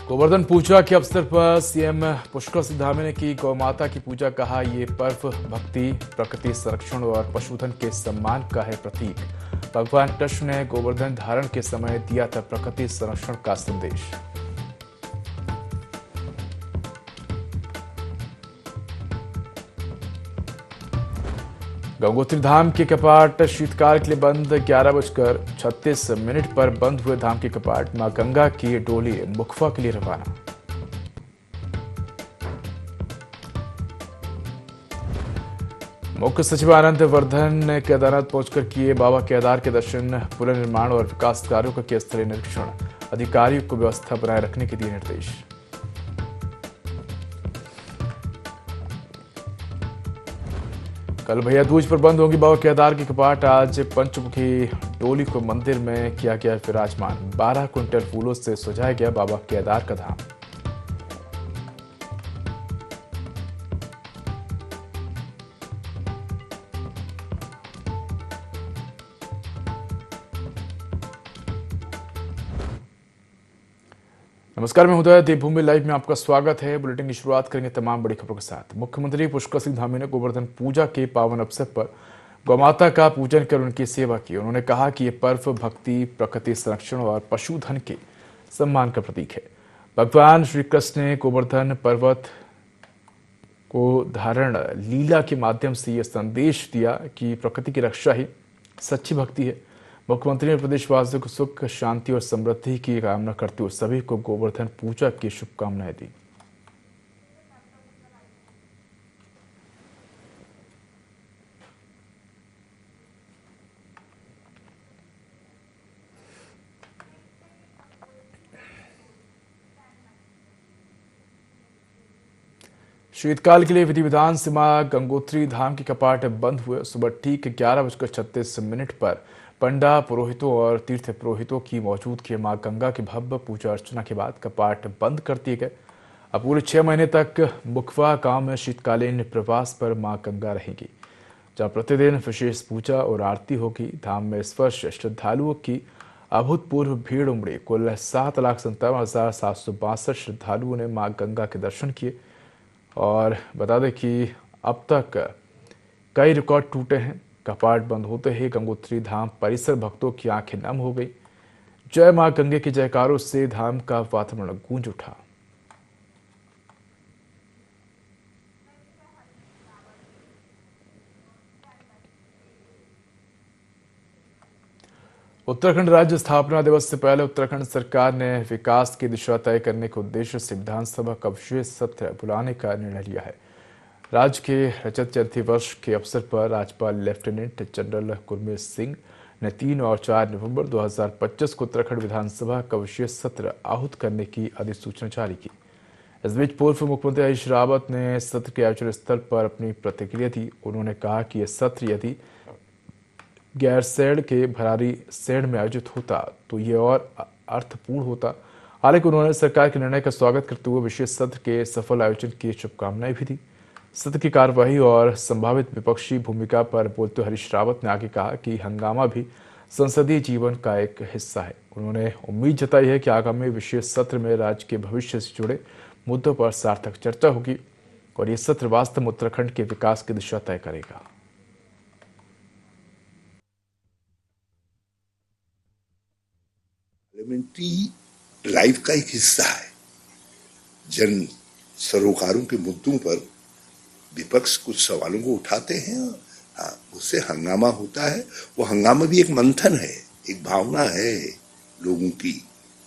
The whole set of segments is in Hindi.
गोवर्धन पूजा के अवसर पर सीएम पुष्कर सिंह धामी ने की गौ माता की पूजा। कहा ये पर्व भक्ति, प्रकृति संरक्षण और पशुधन के सम्मान का है प्रतीक। भगवान कृष्ण ने गोवर्धन धारण के समय दिया था प्रकृति संरक्षण का संदेश। गंगोत्री धाम के कपाट शीतकाल के लिए बंद। 11:36 पर बंद हुए धाम के कपाट। मां गंगा की डोली मुखवा के लिए रवाना। मुख्य सचिव आनंद वर्धन ने केदारनाथ पहुंचकर किए बाबा केदार के दर्शन। पुनर्निर्माण और विकास कार्यों का किया स्थलीय निरीक्षण। अधिकारियों को व्यवस्था बनाए रखने के दिए निर्देश। कल भैया दूज पर बंद होंगी बाबा केदार की कपाट। आज पंचमुखी डोली को मंदिर में किया गया विराजमान। 12 क्विंटल फूलों से सजाया गया बाबा केदार का धाम। नमस्कार, मैं उदय। देवभूमि लाइव में आपका स्वागत है। बुलेटिन की शुरुआत करेंगे तमाम बड़ी खबरों के साथ। मुख्यमंत्री पुष्कर सिंह धामी ने गोवर्धन पूजा के पावन अवसर पर गौमाता का पूजन कर उनकी सेवा की। उन्होंने कहा कि ये पर्व भक्ति, प्रकृति संरक्षण और पशुधन के सम्मान का प्रतीक है। भगवान श्री कृष्ण ने गोवर्धन पर्वत को धारण लीला के माध्यम से यह संदेश दिया कि प्रकृति की रक्षा ही सच्ची भक्ति है। मुख्यमंत्री ने प्रदेशवासियों को सुख, शांति और समृद्धि की कामना करते हुए सभी को गोवर्धन पूजा की शुभकामनाएं दी। शीतकाल के लिए विधि विधान से मां गंगोत्री धाम के कपाट बंद हुए। सुबह ठीक 11:36 पर पंडा, पुरोहितों और तीर्थ पुरोहितों की मौजूदगी में मां गंगा की भव्य पूजा अर्चना के बाद कपाट बंद कर दिए गए। अब पूरे 6 महीने तक मुखवा गांव में शीतकालीन प्रवास पर मां गंगा रहेंगी, जहां प्रतिदिन विशेष पूजा और आरती होगी। धाम में इस वर्ष श्रद्धालुओं की अभूतपूर्व भीड़ उमड़ी। कुल 7,57,762 श्रद्धालुओं ने मां गंगा के दर्शन किए। और बता दें कि अब तक कई रिकॉर्ड टूटे हैं। कपाट बंद होते ही गंगोत्री धाम परिसर भक्तों की आंखें नम हो गई। जय मां गंगे के जयकारों से धाम का वातावरण गूंज उठा। उत्तराखंड राज्य स्थापना दिवस से पहले उत्तराखंड सरकार ने विकास की दिशा तय करने के उद्देश्य से विधानसभा का विशेष सत्र बुलाने का निर्णय लिया है। राज्य के रजत जयंती वर्ष के अवसर पर राज्यपाल लेफ्टिनेंट जनरल गुरमीत सिंह ने 3 और 4 नवंबर 2025 को उत्तराखंड विधानसभा का विशेष सत्र आहूत करने की अधिसूचना जारी की। इस बीच पूर्व मुख्यमंत्री हरीश रावत ने सत्र के आयोजन स्थल पर अपनी प्रतिक्रिया दी। उन्होंने कहा कि यह सत्र यदि गैरसैंण के भरारी सैंण में आयोजित होता तो ये और अर्थपूर्ण होता। हालांकि उन्होंने सरकार के निर्णय का स्वागत करते हुए विशेष सत्र के सफल आयोजन की शुभकामनाएं भी दी। सत्र की कार्यवाही और संभावित विपक्षी भूमिका पर बोलते हरीश रावत ने आगे कहा कि हंगामा भी संसदीय जीवन का एक हिस्सा है। उन्होंने उम्मीद जताई है कि आगामी विशेष सत्र में राज्य के भविष्य से जुड़े मुद्दों पर सार्थक चर्चा होगी और ये सत्र वास्तव में उत्तराखंड के विकास की दिशा तय करेगा। पार्लियामेंट्री लाइफ का एक हिस्सा है। जन सरोकारों के मुद्दों पर विपक्ष कुछ सवालों को उठाते हैं, हाँ, उससे हंगामा होता है। वो हंगामा भी एक मंथन है, एक भावना है लोगों की,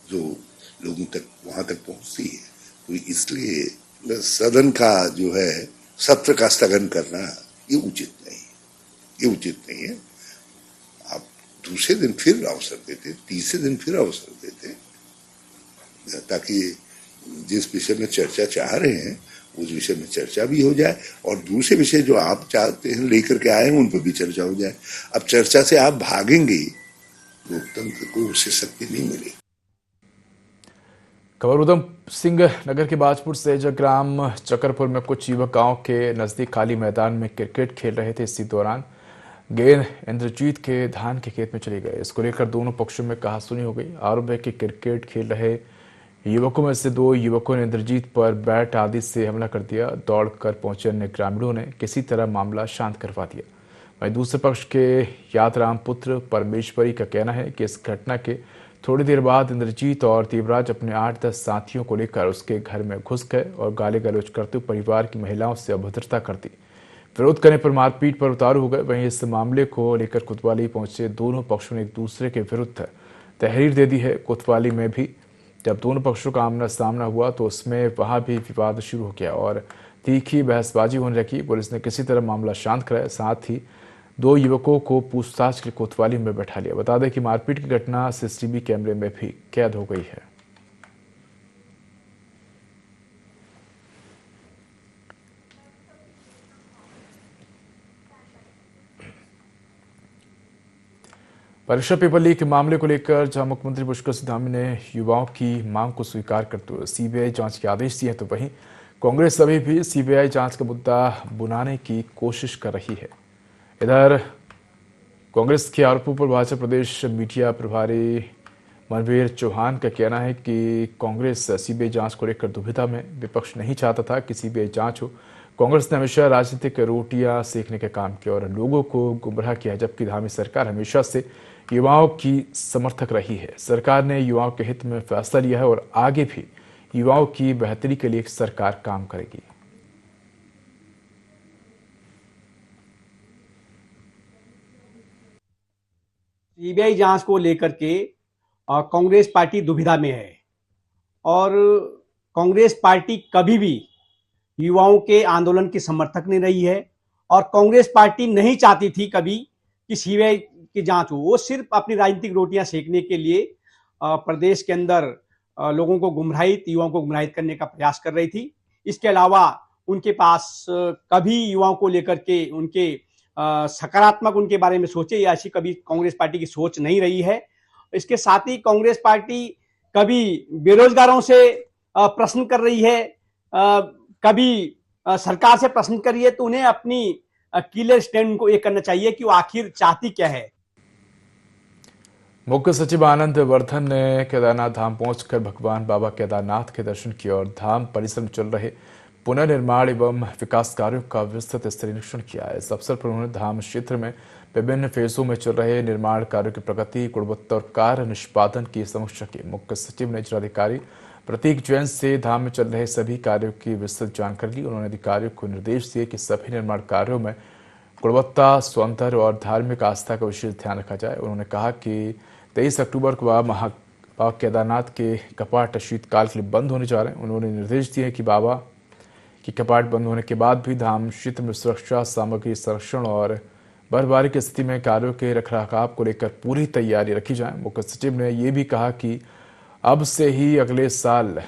जो लोगों तक वहां तक पहुंचती है। तो इसलिए सदन का जो है सत्र का स्थगन करना ये उचित नहीं है। आप दूसरे दिन फिर अवसर देते, तीसरे दिन फिर अवसर देते, ताकि जिस विषय में चर्चा चाह रहे हैं उस विषय में चर्चा भी हो जाए और दूसरे विषय जो आप चाहते हैं लेकर के आए हैं उन पर भी चर्चा हो जाए। अब चर्चा से आप भागेंगे, लोकतंत्र को उससे शक्ति नहीं मिलेगी। खबर उधम सिंह नगर के बाजपुर से ग्राम चकरपुर में कुछ युवक गांव के नजदीक खाली मैदान में क्रिकेट खेल रहे थे। इसी दौरान गेंद इंद्रजीत के धान के खेत में चली गई। इसको लेकर दोनों पक्षों में कहासुनी हो गई। आरोप है कि क्रिकेट खेल रहे युवकों में से 2 युवकों ने इंद्रजीत पर बैट आदि से हमला कर दिया। दौड़कर पहुंचे अन्य ग्रामीणों ने किसी तरह मामला शांत करवा दिया। वहीं दूसरे पक्ष के यादराम पुत्र परमेश्वरी का कहना है कि इस घटना के थोड़ी देर बाद इंद्रजीत और देवराज अपने 8-10 साथियों को लेकर उसके घर में घुस गए और गाली गलौज करते हुए परिवार की महिलाओं से अभद्रता कर दी। विरोध करने पर मारपीट पर उतारू हो गए। वहीं इस मामले को लेकर कोतवाली पहुंचे दोनों पक्षों ने एक दूसरे के विरुद्ध तहरीर दे दी है। कोतवाली में भी जब दोनों पक्षों का आमना सामना हुआ तो उसमें वहां भी विवाद शुरू हो गया और तीखी बहसबाजी होने लगी। पुलिस ने किसी तरह मामला शांत कराया, साथ ही 2 युवकों को पूछताछ के लिए कोतवाली में बैठा लिया। बता दें कि मारपीट की घटना सीसीटीवी कैमरे में भी कैद हो गई है। परीक्षा पेपर लीक के मामले को लेकर जहां मुख्यमंत्री पुष्कर सिंह धामी ने युवाओं की मांग को स्वीकार करते हुए सीबीआई जांच के आदेश दिए, तो वहीं कांग्रेस अभी भी सीबीआई जांच का मुद्दा बुनाने की कोशिश कर रही है। इधर कांग्रेस के आरोपों पर भाजपा प्रदेश मीडिया प्रभारी मनवीर चौहान का कहना है कि कांग्रेस सीबीआई जांच को लेकर दुविधा में। विपक्ष नहीं चाहता था कि सीबीआई जांच हो। कांग्रेस ने हमेशा राजनीतिक रोटियां सेकने का काम किया और लोगों को गुमराह किया, जबकि धामी सरकार हमेशा से युवाओं की समर्थक रही है। सरकार ने युवाओं के हित में फैसला लिया है और आगे भी युवाओं की बेहतरी के लिए सरकार काम करेगी। सीबीआई जांच को लेकर के कांग्रेस पार्टी दुविधा में है और कांग्रेस पार्टी कभी भी युवाओं के आंदोलन की समर्थक नहीं रही है और कांग्रेस पार्टी नहीं चाहती थी कभी कि सीबीआई की जांच हो। वो सिर्फ अपनी राजनीतिक रोटियां सेकने के लिए प्रदेश के अंदर लोगों को गुमराहित, युवाओं को गुमराहित करने का प्रयास कर रही थी। इसके अलावा उनके पास कभी युवाओं को लेकर के उनके सकारात्मक उनके बारे में सोचे, या ऐसी कभी कांग्रेस पार्टी की सोच नहीं रही है। इसके साथ ही कांग्रेस पार्टी कभी बेरोजगारों से प्रश्न कर रही है, कभी सरकार से प्रश्न कर रही है, तो उन्हें अपनी क्लियर स्टैंड को ये करना चाहिए कि वो आखिर चाहती क्या है। मुख्य सचिव आनंद वर्धन ने केदारनाथ धाम पहुंचकर भगवान बाबा केदारनाथ के दर्शन किए और धाम परिसर में चल रहे पुनर्निर्माण एवं विकास कार्यों का विस्तृत स्तरीय निरीक्षण किया। इस अवसर पर उन्होंने धाम क्षेत्र में विभिन्न फेजों में चल रहे निर्माण कार्यों की प्रगति, गुणवत्ता और कार्य निष्पादन की समीक्षा की। मुख्य सचिव ने जिलाधिकारी प्रतीक जैन से धाम में चल रहे सभी कार्यों की विस्तृत जानकारी ली। उन्होंने अधिकारियों को निर्देश दिए कि सभी निर्माण कार्यों में गुणवत्ता, सौंदर्य और धार्मिक आस्था का विशेष ध्यान रखा जाए। उन्होंने कहा कि 23 अक्टूबर को बाबा केदारनाथ के कपाट शीतकाल के लिए बंद होने जा रहे हैं। उन्होंने निर्देश दिए कि बाबा के कपाट बंद होने के बाद भी धाम क्षेत्र में सुरक्षा, सामग्री संरक्षण और बर्फबारी की स्थिति में कार्यों के रखरखाव को लेकर पूरी तैयारी रखी जाए। मुख्य सचिव ने यह भी कहा कि अब से ही अगले साल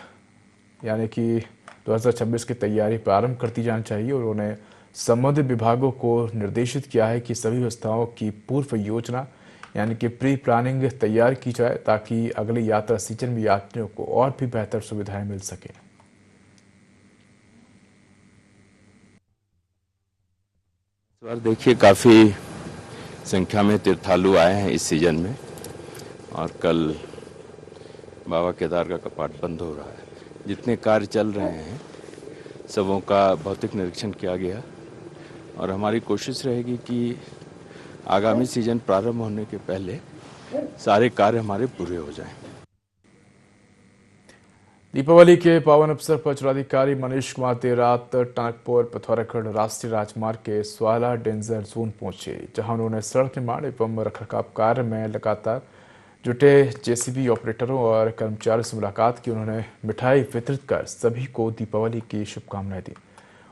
यानी कि 2026 की तैयारी प्रारंभ कर दी जानी चाहिए और उन्होंने संबंधित विभागों को निर्देशित किया है कि सभी व्यवस्थाओं की पूर्व योजना यानी कि प्री प्लानिंग तैयार की जाए ताकि अगली यात्रा सीजन में यात्रियों को और भी बेहतर सुविधाएं मिल सके। इस बार देखिए काफ़ी संख्या में तीर्थालु आए हैं इस सीजन में और कल बाबा केदार का कपाट बंद हो रहा है। जितने कार्य चल रहे हैं सबों का भौतिक निरीक्षण किया गया और हमारी कोशिश रहेगी कि आगामी सीजन प्रारंभ होने के पहले सारे कार्य हमारे पूरे हो जाएं। दीपावली के पावन अवसर पर जिलाधिकारी मनीष कुमार देर रात टनकपुर पिथौरागढ़ राष्ट्रीय राजमार्ग के स्वाला डेंजर जोन पहुंचे, जहां उन्होंने सड़क निर्माण एवं रखरखाव कार्य में लगातार जुटे जेसीबी ऑपरेटरों और कर्मचारियों से मुलाकात की। उन्होंने मिठाई वितरित कर सभी को दीपावली की शुभकामनाएं दी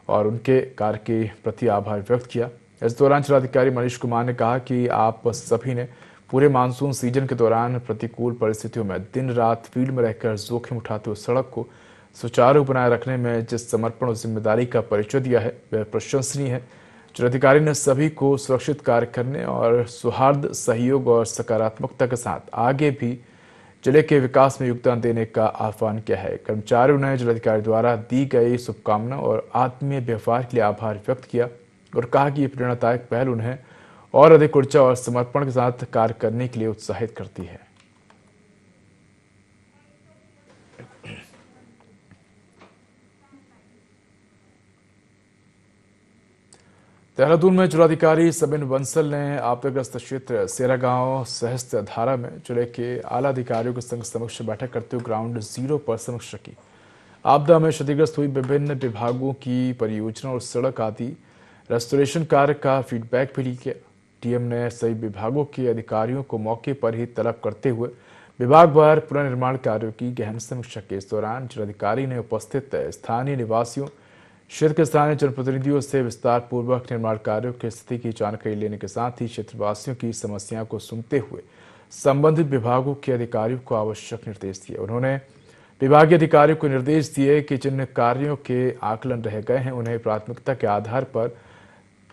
और उनके कार्य के प्रति आभार व्यक्त किया। इस दौरान जिलाधिकारी मनीष कुमार ने कहा कि आप सभी ने पूरे मानसून सीजन के दौरान प्रतिकूल परिस्थितियों में दिन रात फील्ड में रहकर जोखिम उठाते हुए सड़क को सुचारू बनाए रखने में जिस समर्पण और जिम्मेदारी का परिचय दिया है वह प्रशंसनीय है। जिलाधिकारी ने सभी को सुरक्षित कार्य करने और सौहार्द, सहयोग और सकारात्मकता के साथ आगे भी जिले के विकास में योगदान देने का आह्वान किया है। कर्मचारियों ने जिलाधिकारी द्वारा दी गई शुभकामना और आत्मीय व्यवहार के लिए आभार व्यक्त किया और कहा कि ये प्रेरणादायक पहल उन्हें और अधिक ऊर्जा और समर्पण के साथ कार्य करने के लिए उत्साहित करती है। देहरादून में जिलाधिकारी सबिन बंसल ने आपदाग्रस्त क्षेत्र सेरागांव सहस्त्र धारा में जिले के आला अधिकारियों के संग समक्ष बैठक करते हुए ग्राउंड जीरो पर समीक्षा की। आपदा में क्षतिग्रस्त हुई विभिन्न विभागों की परियोजना और सड़क आदि रेस्टोरेशन कार्य का फीडबैक भी लिया। डीएम ने सभी विभागों के अधिकारियों को मौके पर ही तलब करते हुए विभागवार पुनर्निर्माण कार्यों की गहन समीक्षा की। इस दौरान जिलाधिकारी ने उपस्थित स्थानीय निवासियों, क्षेत्र के स्थानीय जनप्रतिनिधियों से विस्तार पूर्वक निर्माण कार्यों की स्थिति की जानकारी लेने के साथ ही क्षेत्रवासियों की समस्याओं को सुनते हुए संबंधित विभागों के अधिकारियों को आवश्यक निर्देश दिए। उन्होंने विभागीय अधिकारियों को निर्देश दिए कि जिन कार्यों के आकलन रह गए हैं उन्हें प्राथमिकता के आधार पर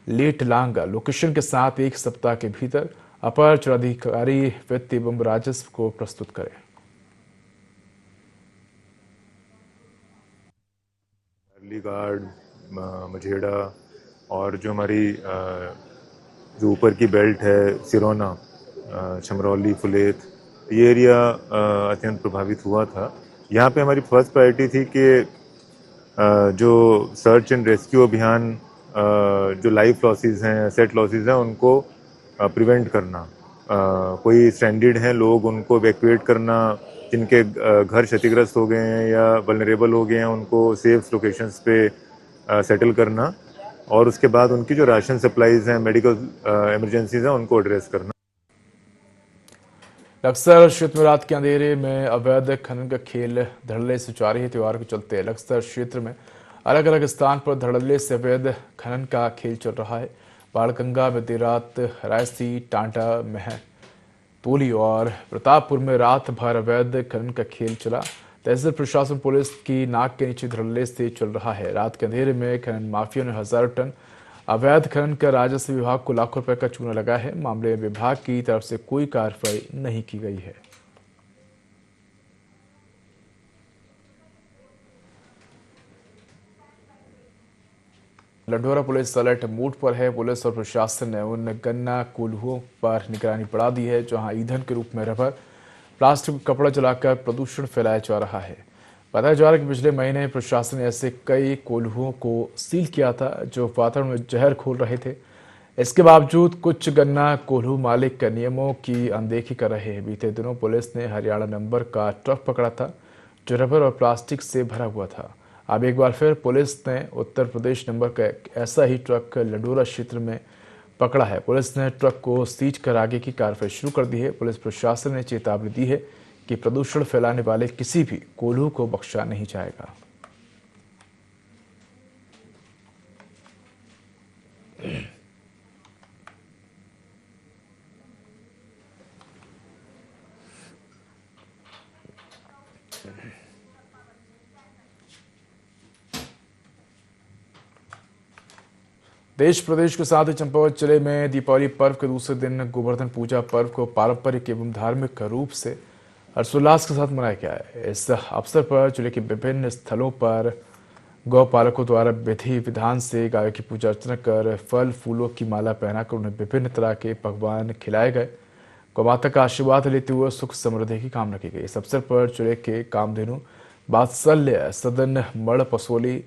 लेटलांग लोकेशन के साथ 1 सप्ताह के भीतर अपर जिलाधिकारी वित्त एवं राजस्व को प्रस्तुत करें। अलीगढ़, मझेड़ा और जो हमारी जो ऊपर की बेल्ट है सिरोना, छमरौली, फुलेत, ये एरिया अत्यंत प्रभावित हुआ था। यहाँ पे हमारी फर्स्ट प्रायोरिटी थी कि जो सर्च एंड रेस्क्यू अभियान, जो लाइफ लॉसेस हैं, एसेट लॉसेस हैं, उनको प्रिवेंट करना। कोई स्ट्रैंडेड हैं लोग, उनको इवैक्यूएट करना, जिनके घर क्षतिग्रस्त हो गए हैं या वल्नरेबल हो गए हैं, उनको सेफ लोकेशंस पे सेटल करना और उसके बाद उनकी जो राशन सप्लाईज हैं, मेडिकल इमरजेंसीज हैं, उनको एड्रेस करना। लक्सर क्षेत्र में रात के अंधेरे में अवैध खनन का खेल धड़ल्ले से जारी है। त्योहार के चलते लक्सर क्षेत्र में अलग अलग स्थान पर धड़ल्ले से अवैध खनन का खेल चल रहा है। बाड़गंगा में देर रात, रायसी, टांटा, महतोली और प्रतापपुर में रात भर अवैध खनन का खेल चला। तहसील प्रशासन पुलिस की नाक के नीचे धड़ल्ले से चल रहा है। रात के अंधेरे में खनन माफिया ने हजारों टन अवैध खनन कर राजस्व विभाग को लाखों रुपए का चूना लगा है। मामले में विभाग की तरफ से कोई कार्रवाई नहीं की गई है। लंढोरा पुलिस अलर्ट मोड पर है। पुलिस और प्रशासन ने उन गन्ना कोल्हुओं पर निगरानी बढ़ा दी है जहां ईंधन के रूप में रबर, प्लास्टिक, कपड़ा जलाकर प्रदूषण फैलाया जा रहा है। बताया जा रहा है कि पिछले महीने प्रशासन ने ऐसे कई कोल्हुओं को सील किया था जो वातावरण में जहर खोल रहे थे। इसके बावजूद कुछ गन्ना कोल्हू मालिक नियमों की अनदेखी कर रहे हैं। बीते दिनों पुलिस ने हरियाणा नंबर का ट्रक पकड़ा था जो रबर और प्लास्टिक से भरा हुआ था। अब एक बार फिर पुलिस ने उत्तर प्रदेश नंबर का एक ऐसा ही ट्रक लंढोरा क्षेत्र में पकड़ा है। पुलिस ने ट्रक को सीज कर आगे की कार्रवाई शुरू कर दी है। पुलिस प्रशासन ने चेतावनी दी है कि प्रदूषण फैलाने वाले किसी भी कोल्हू को बख्शा नहीं जाएगा। देश प्रदेश के साथ ही चंपावत जिले में दीपावली पर्व के दूसरे दिन गोवर्धन पूजा पर्व को पारंपरिक एवं धार्मिक रूप से हर्षोल्लास के साथ मनाया गया है। इस अवसर पर जिले के विभिन्न स्थलों पर गौ पालकों द्वारा विधि विधान से गायों की पूजा अर्चना कर फल फूलों की माला पहनाकर उन्हें विभिन्न तरह के पकवान खिलाए गए। गौ माता का आशीर्वाद लेते हुए सुख समृद्धि की कामना की गई। इस अवसर पर जिले के कामधेनु वात्सल्य सदन मड़ पसोली,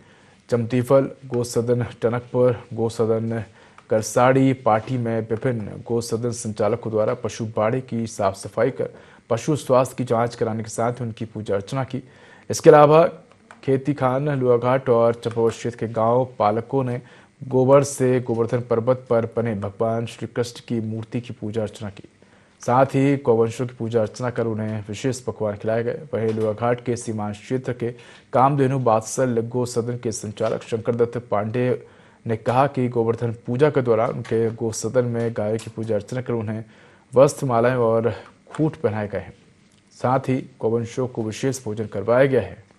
चमतीफल गो सदन टनकपुर, गो सदन करसाड़ी पार्टी में विभिन्न गो सदन संचालकों द्वारा पशु बाड़े की साफ सफाई कर पशु स्वास्थ्य की जांच कराने के साथ ही उनकी पूजा अर्चना की। इसके अलावा खेती खान, लुआघाट और चंपावत क्षेत्र के गांव पालकों ने गोबर से गोवर्धन पर्वत पर बने भगवान श्री कृष्ण की मूर्ति की पूजा अर्चना की। साथ ही गौवंशों की पूजा अर्चना कर उन्हें विशेष पकवान खिलाए गए। वहीं लुआघाट के सीमांत क्षेत्र के कामधेनु वात्सल्य गो सदन के संचालक शंकर दत्त पांडे ने कहा कि गोवर्धन पूजा के दौरान उनके गो सदन में गायों की पूजा अर्चना कर उन्हें वस्त्र, मालाएं और खूंट पहनाए गए हैं। साथ ही गौवंशों को विशेष भोजन करवाया गया है।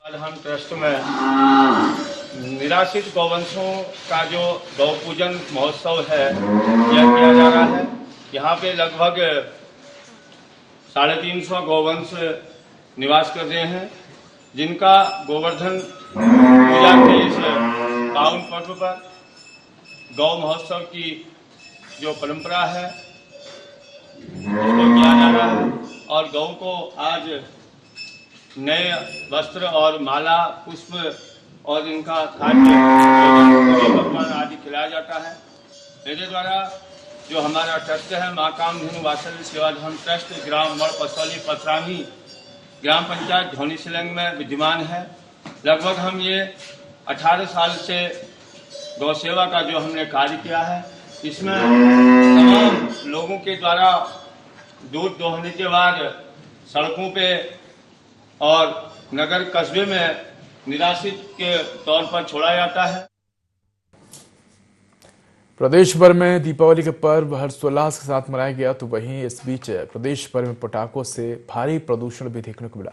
हम ट्रस्ट में निराश्रित गौवंशों का जो गौ पूजन महोत्सव है यह किया जा रहा है। यहाँ पे लगभग 350 गौवंश निवास कर रहे हैं, जिनका गोवर्धन पूजा के इस पावन पर्व पर गौ महोत्सव की जो परंपरा है उसको किया जा रहा है। और गौ को आज नए वस्त्र और माला पुष्प और इनका खाद्य पकवान आदि खिलाया जाता है। मेरे द्वारा जो हमारा ट्रस्ट है माँ कामधेनु वात्सल्य सेवाधाम ट्रस्ट ग्राम मड़ पसौली पथरामी ग्राम पंचायत धौनी सिलंग में विद्यमान है। लगभग हम ये 18 साल से गौ सेवा का जो हमने कार्य किया है, इसमें तमाम लोगों के द्वारा दूध दोहने के बाद सड़कों पे और नगर कस्बे में निराश्रित के तौर पर छोड़ा जाता है। प्रदेश भर में दीपावली का पर्व हर्षोल्लास के साथ मनाया गया, तो वहीं इस बीच प्रदेश भर में पटाखों से भारी प्रदूषण भी देखने को मिला,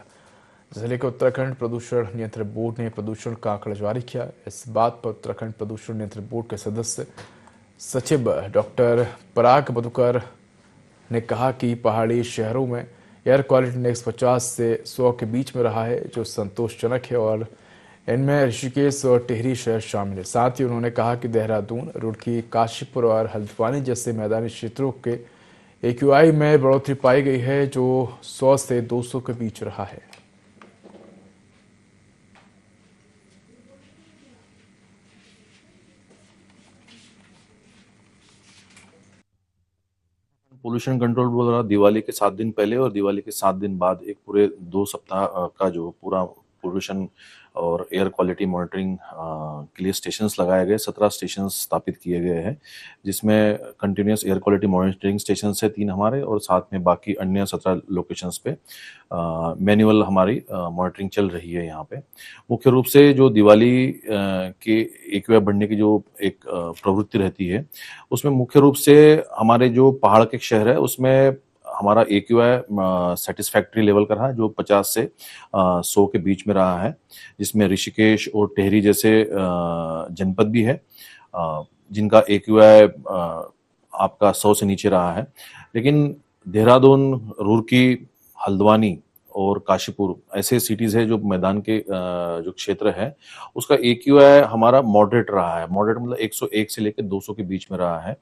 जिसे लेकर उत्तराखंड प्रदूषण नियंत्रण बोर्ड ने प्रदूषण का आंकड़ा जारी किया। इस बात पर उत्तराखंड प्रदूषण नियंत्रण बोर्ड के सदस्य सचिव डॉक्टर पराग मधुकर ने कहा कि पहाड़ी शहरों में एयर क्वालिटी इंडेक्स 50 से 100 के बीच में रहा है, जो संतोषजनक है, और इनमें ऋषिकेश और टिहरी शहर शामिल है। साथ ही उन्होंने कहा कि देहरादून, रुड़की, काशीपुर और हल्द्वानी जैसे मैदानी क्षेत्रों के AQI में बढ़ोतरी पाई गई है, जो 100 से 200 के बीच रहा है। पोल्यूशन कंट्रोल बोर्ड द्वारा दिवाली के 7 दिन पहले और दिवाली के 7 दिन बाद एक पूरे 2 सप्ताह का जो पूरा पोल्यूशन और एयर क्वालिटी मॉनिटरिंग के लिए स्टेशंस लगाए गए। 17 स्टेशंस स्थापित किए गए हैं, जिसमें continuous air quality monitoring station है 3 हमारे, और साथ में बाकी अन्य 17 लोकेशंस पे मैनुअल हमारी मॉनिटरिंग चल रही है। यहाँ पे मुख्य रूप से जो दिवाली के AQI बढ़ने की जो एक प्रवृत्ति रहती है, उसमें मुख्य रूप से हमारे जो पहाड़ के शहर है उसमें हमारा AQI सेटिस्फैक्ट्री लेवल का रहा, जो 50 से 100 के बीच में रहा है, जिसमें ऋषिकेश और टिहरी जैसे जनपद भी है जिनका AQI आपका 100 से नीचे रहा है। लेकिन देहरादून, रुड़की, हल्द्वानी और काशीपुर ऐसे सिटीज है जो मैदान के जो क्षेत्र है उसका AQI हमारा मॉडरेट रहा है। मॉडरेट मतलब 101 से लेकर 200 के बीच में रहा है।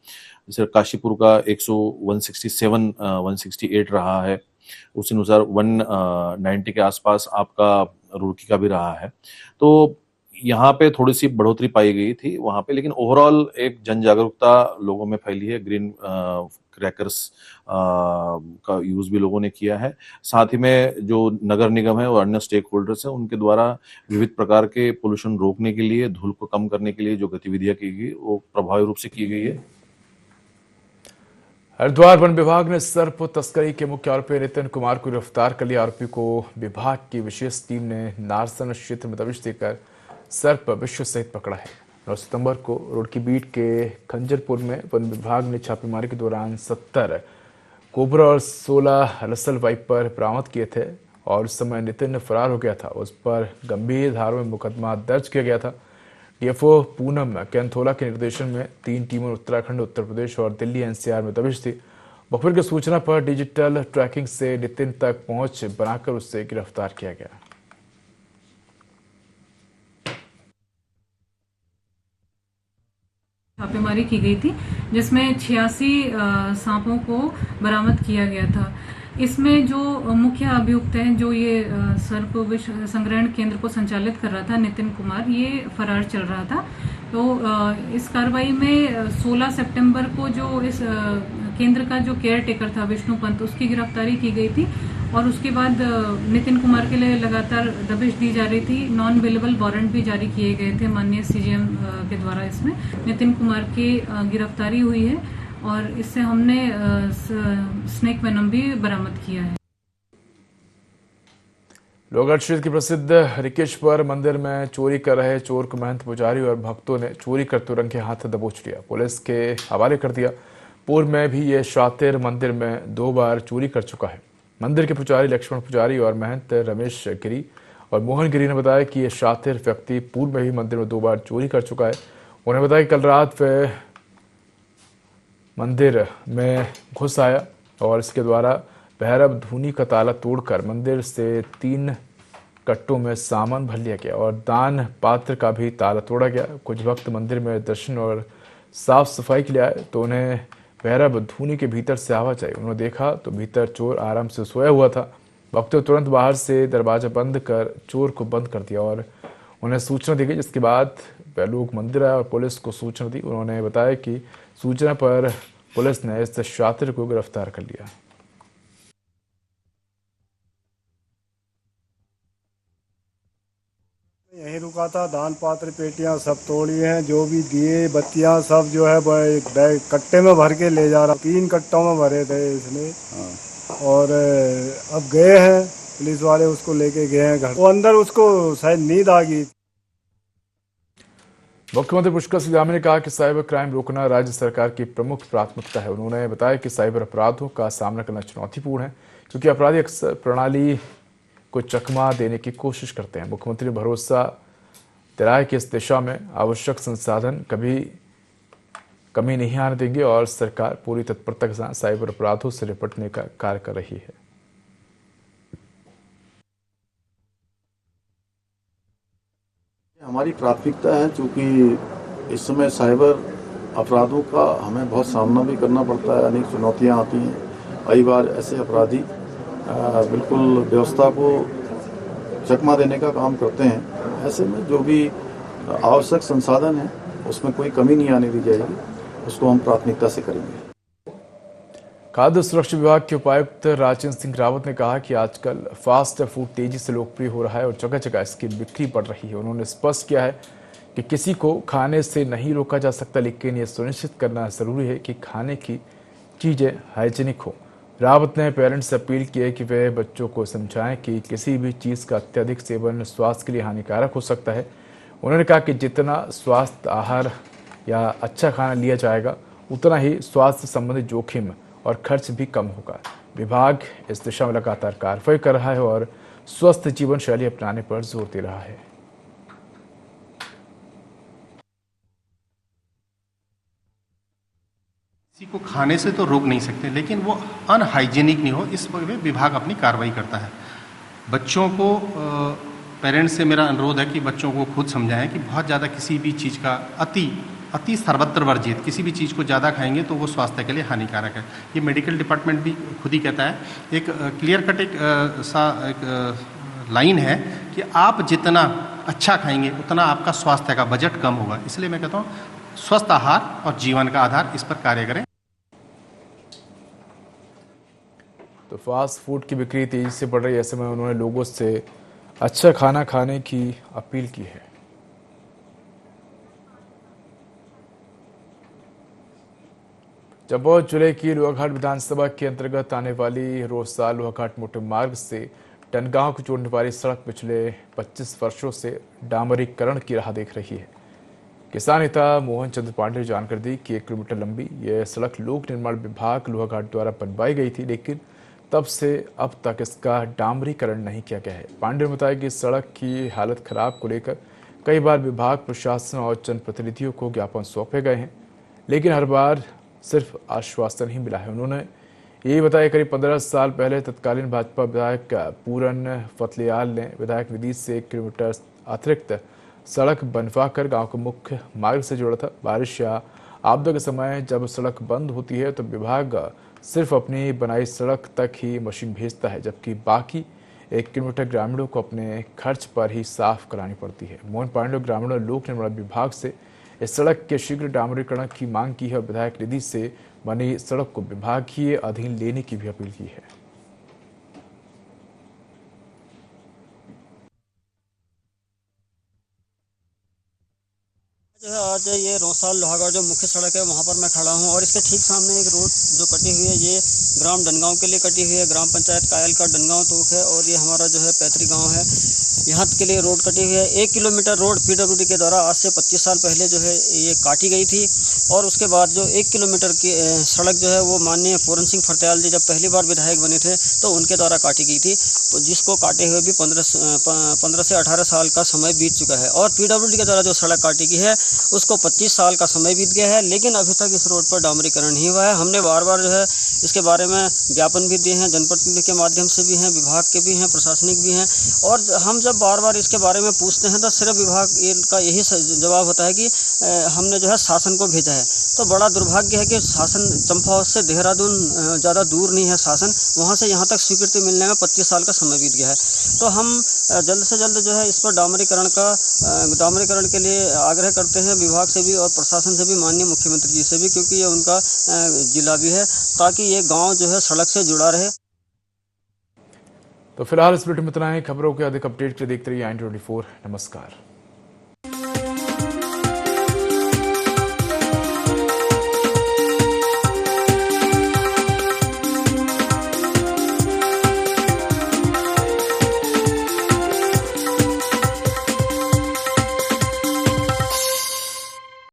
जैसे काशीपुर का 167 168 रहा है, उसी अनुसार 190 के आसपास आपका रुड़की का भी रहा है। तो यहाँ पे थोड़ी सी बढ़ोतरी पाई गई थी वहाँ पे, लेकिन ओवरऑल एक जन जागरूकता लोगों में फैली है। ग्रीन क्रैकर्स का यूज भी लोगों ने किया है। साथ ही में जो नगर निगम है और अन्य स्टेक होल्डर्स हैं उनके द्वारा विविध प्रकार के पोल्यूशन रोकने के लिए, धूल को कम करने के लिए जो गतिविधियां की गई वो प्रभावी रूप से की गई है। हरिद्वार वन विभाग ने सर्प तस्करी के मुख्य आरोपी नितिन कुमार को गिरफ्तार कर लिया। आरोपी को विभाग की विशेष टीम ने नारसन क्षेत्र में दबिश देकर सर्प विश्व सहित पकड़ा है। 9 सितंबर को रुड़की बीट के खंजरपुर में वन विभाग ने छापेमारी के दौरान 70 कोबरा और 16 रसल वाइपर बरामद किए थे, और उस समय नितिन फरार हो गया था। उस पर गंभीर धाराओं में मुकदमा दर्ज किया गया था। DFO पूनम कैंथोला के निर्देशन में 3 टीमों उत्तराखंड, उत्तर प्रदेश और दिल्ली NCR में दबिश थी। मुखबिर की सूचना पर डिजिटल ट्रैकिंग से नितिन तक पहुंच बनाकर उससे गिरफ्तार किया गया। छापेमारी की गई थी जिसमें 86 सांपों को बरामद किया गया था। इसमें जो मुख्य अभियुक्त हैं, जो ये सर्प विष संग्रहण केंद्र को संचालित कर रहा था, नितिन कुमार, ये फरार चल रहा था। तो इस कार्रवाई में 16 सितंबर को जो इस केंद्र का जो केयर टेकर था विष्णु पंत, उसकी गिरफ्तारी की गई थी, और उसके बाद नितिन कुमार के लिए लगातार दबिश दी जा रही थी। नॉन अवेलेबल वारंट भी जारी किए गए थे माननीय CGM के द्वारा। इसमें नितिन कुमार की गिरफ्तारी हुई है और इससे हमने स्नेक वेनम भी बरामद किया है। लोहगढ़ क्षेत्र की प्रसिद्ध ऋकेश्वर मंदिर में चोरी कर रहे चोर को महंत पुजारी और भक्तों ने चोरी करते रंगे हाथ दबोच लिया, पुलिस के हवाले कर दिया। पूर्व में भी ये शातिर मंदिर में 2 बार चोरी कर चुका है। मंदिर के पुजारी लक्ष्मण पुजारी और महंत रमेश गिरी और मोहन गिरी ने बताया कि ये शातिर व्यक्ति पूर्व में भी मंदिर में 2 बार चोरी कर चुका है। उन्होंने बताया कि कल रात वह मंदिर में घुस आया और इसके द्वारा भैरव धूनी का ताला तोड़कर मंदिर से 3 कट्टों में सामान भर लिया गया और दान पात्र का भी ताला तोड़ा गया। कुछ भक्त मंदिर में दर्शन और साफ सफाई के लिए आए तो उन्हें भैरव धूनी के भीतर से आवाज आई। उन्होंने देखा तो भीतर चोर आराम से सोया हुआ था। वक्तों तुरंत बाहर से दरवाजा बंद कर चोर को बंद कर दिया और उन्हें सूचना दी गई, जिसके बाद वह लोग मंदिर आए और पुलिस को सूचना दी। उन्होंने बताया कि सूचना पर पुलिस ने इस छात्र को गिरफ्तार कर लिया। यहीं रुका था, दान पात्र पेटियां सब तोड़ी हैं, जो भी दिए बत्तियां सब जो है बैग कट्टे में भर के ले जा रहा। 3 कट्टों में भरे थे इसने। और अब गए हैं पुलिस वाले, उसको लेके गए हैं घर। वो अंदर उसको शायद नींद आ गई। मुख्यमंत्री पुष्कर सिंह धामी ने कहा कि साइबर क्राइम रोकना राज्य सरकार की प्रमुख प्राथमिकता है। उन्होंने बताया कि साइबर अपराधों का सामना करना चुनौतीपूर्ण है, क्योंकि अपराधी अक्सर प्रणाली को चकमा देने की कोशिश करते हैं। मुख्यमंत्री ने भरोसा दिलाया कि इस दिशा में आवश्यक संसाधन कभी कमी नहीं आने देंगे और सरकार पूरी तत्परता के साथ साइबर अपराधों से निपटने का कार्य कर रही है। हमारी प्राथमिकता है, चूंकि इस समय साइबर अपराधों का हमें बहुत सामना भी करना पड़ता है, अनेक चुनौतियां आती हैं। कई बार ऐसे अपराधी बिल्कुल व्यवस्था को चकमा देने का काम करते हैं। ऐसे में जो भी आवश्यक संसाधन है उसमें कोई कमी नहीं आने दी जाएगी, उसको हम प्राथमिकता से करेंगे। खाद्य सुरक्षा विभाग के उपायुक्त राजेंद्र सिंह रावत ने कहा कि आजकल फास्ट फूड तेजी से लोकप्रिय हो रहा है और जगह जगह इसकी बिक्री बढ़ रही है। उन्होंने स्पष्ट किया है कि किसी को खाने से नहीं रोका जा सकता, लेकिन ये सुनिश्चित करना जरूरी है कि खाने की चीजें हाइजीनिक हो। रावत ने पेरेंट्स से अपील की है कि वे बच्चों को समझाएं कि किसी भी चीज़ का अत्यधिक सेवन स्वास्थ्य के लिए हानिकारक हो सकता है। उन्होंने कहा कि जितना स्वास्थ्य आहार या अच्छा खाना लिया जाएगा, उतना ही स्वास्थ्य संबंधी जोखिम और खर्च भी कम होगा। विभाग इस दिशा में लगातार कार्रवाई कर रहा है और स्वस्थ जीवन शैली अपनाने पर जोर दे रहा है। किसी को खाने से तो रोक नहीं सकते, लेकिन वो अनहाइजीनिक नहीं हो, इस पर विभाग अपनी कार्रवाई करता है। बच्चों को पेरेंट्स से मेरा अनुरोध है कि बच्चों को खुद समझाएं कि बहुत ज़्यादा किसी भी चीज़ का अति सर्वत्र वर्जित, किसी भी चीज़ को ज़्यादा खाएंगे तो वो स्वास्थ्य के लिए हानिकारक है। ये मेडिकल डिपार्टमेंट भी खुद ही कहता है। एक क्लियर कट एक लाइन है कि आप जितना अच्छा खाएंगे उतना आपका स्वास्थ्य का बजट कम होगा। इसलिए मैं कहता हूँ स्वस्थ आहार और जीवन का आधार, इस पर कार्य करें। तो फास्ट फूड की बिक्री तेजी से बढ़ रही है, ऐसे में उन्होंने लोगों से अच्छा खाना खाने की अपील की है। चंबौर जिले की लोहाघाट विधानसभा के अंतर्गत आने वाली रोहसा लोहाघाट मोटे मार्ग से टनगांव को जोड़ने वाली सड़क पिछले 25 वर्षों से डामरीकरण की राह देख रही है। किसान नेता मोहन चंद्र पांडे ने जानकारी दी कि 1 किलोमीटर लंबी यह सड़क लोक निर्माण विभाग लोहाघाट द्वारा बनवाई गई थी, लेकिन तब से अब तक इसका डामरीकरण नहीं किया गया है। पांडे ने बताया कि सड़क की हालत खराब को लेकर कई बार विभाग प्रशासन और जनप्रतिनिधियों को ज्ञापन सौंपे गए हैं, लेकिन हर बार सिर्फ आश्वासन ही मिला है। उन्होंने यही बताया करीब 15 साल पहले तत्कालीन भाजपा विधायक पूरन फतलियाल ने विधायक निधि से 1 किलोमीटर अतिरिक्त सड़क बनवाकर गांव को मुख्य मार्ग से जोड़ा था। बारिश या आपदा के समय जब सड़क बंद होती है तो विभाग सिर्फ अपनी बनाई सड़क तक ही मशीन भेजता है, जबकि बाकी 1 किलोमीटर ग्रामीणों को अपने खर्च पर ही साफ करानी पड़ती है। मोहन पांडे ग्रामीणों लोक निर्माण विभाग से इस सड़क के शीघ्र डामरीकरण की मांग की है और विधायक निधि से बनी सड़क को विभागीय अधीन लेने की भी अपील की है। आज ये रोहसा लोहाघाट जो मुख्य सड़क है वहाँ पर मैं खड़ा हूँ और इसके ठीक सामने एक रोड जो कटी हुई है, ये ग्राम डनगांव के लिए कटी हुई है। ग्राम पंचायत कायल का डनगांव तोक है और ये हमारा जो है पैतृक गांव है, यहाँ के लिए रोड कटी हुई है। 1 किलोमीटर रोड पीडब्ल्यूडी के द्वारा आज से 25 साल पहले जो है ये काटी गई थी और उसके बाद जो 1 किलोमीटर की सड़क जो है वो माननीय पूरन सिंह फतेयाल जी जब पहली बार विधायक बने थे तो उनके द्वारा काटी गई थी, जिसको काटे हुए भी 15 से 18 साल का समय बीत चुका है। और पीडब्ल्यूडी के द्वारा जो सड़क काटी गई है उसको 25 साल का समय बीत गया है, लेकिन अभी तक इस रोड पर डामरीकरण नहीं हुआ है। हमने बार बार जो है इसके बारे में ज्ञापन भी दिए हैं, जनप्रतिनिधि के माध्यम से भी हैं, विभाग के भी हैं, प्रशासनिक भी हैं, और हम जब बार बार इसके बारे में पूछते हैं तो सिर्फ विभाग का यही जवाब होता है कि हमने जो है शासन को भेजा है। तो बड़ा दुर्भाग्य है कि शासन चंपावत से देहरादून ज़्यादा दूर नहीं है शासन, वहाँ से यहाँ तक स्वीकृति मिलने में 25 साल का समय बीत गया है। तो हम जल्द से जल्द जो है इस पर डामरीकरण के लिए आग्रह करते हैं विभाग से भी और प्रशासन से भी, माननीय मुख्यमंत्री जी से भी, क्योंकि ये उनका जिला भी है, ताकि ये गांव जो है सड़क से जुड़ा रहे। तो फिलहाल इस बुलेटिन में इतना ही। खबरों के अधिक अपडेट के लिए देखते रहिए i24। नमस्कार।